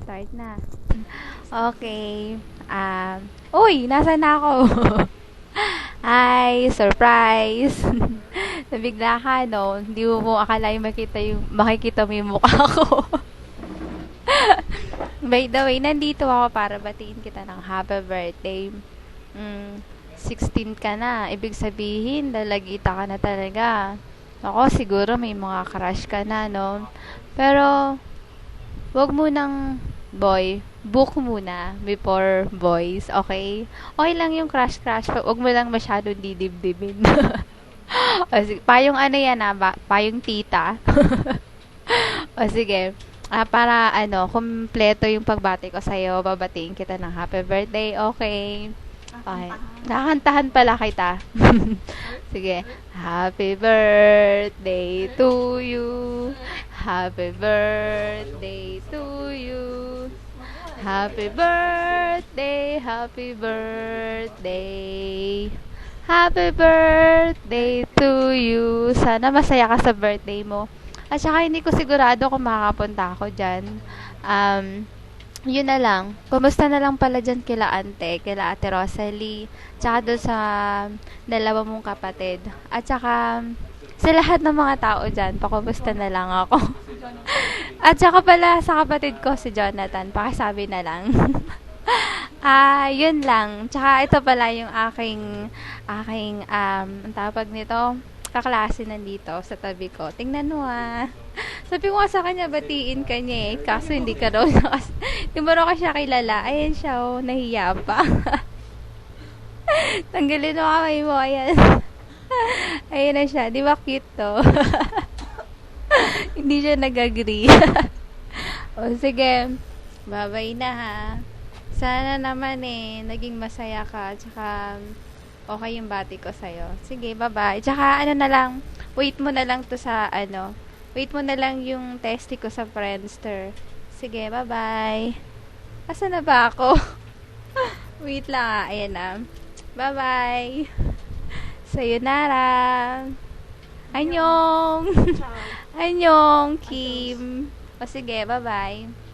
Start na. Okay. Uy! Nasaan na ako? Hi! Surprise! Nabigla ka, no? Hindi mo akalain makikita mo yung mukha ko. By the way, nandito ako para batiin kita ng happy birthday. 16 ka na. Ibig sabihin, lalagita ka na talaga. Ako, siguro may mga crush ka na, no? Pero, wag mo nang book muna before boys, okay? Okay lang yung crush-crush, wag mo lang masyadong didibdibin. O, sige, payong ano yan payong tita. O sige, para kumpleto yung pagbati ko sa'yo, babatiin kita ng happy birthday, okay? Okay. Nakakantahan pala kita. Sige. Happy birthday to you. Happy birthday to you. Happy birthday, happy birthday. Happy birthday to you. Sana masaya ka sa birthday mo. At saka hindi ko sigurado kung makakapunta ako dyan. Yun na lang. Kumusta na lang pala dyan kila Ate Rosalie, tsaka doon sa dalawa mong kapatid. At saka sa lahat ng mga tao dyan, pakumusta na lang ako. At saka pala sa kapatid ko, si Jonathan, pakisabi na lang. Yun lang. Tsaka ito pala yung aking ang tawag nito, kaklase nandito sa tabi ko. Tingnan mo Sabi ko nga sa kanya, batiin ka niya kaso hindi ka daw hindi mo raw siya kilala. Ayan siya, nahiya pa. Tanggalin mo kamay mo, ayan. Ayan na siya, di ba cute to? Hindi siya nag-agree. O sige, bye-bye na Sana naman naging masaya ka, tsaka okay yung bati ko sa'yo. Sige, bye-bye. Tsaka na lang, wait mo na lang yung testy ko sa Friendster. Sige, bye-bye. Asa na ba ako? Wait lang ayan na. Bye-bye. Sayonara. Annyeong. Annyeong, Kim. O sige, bye-bye.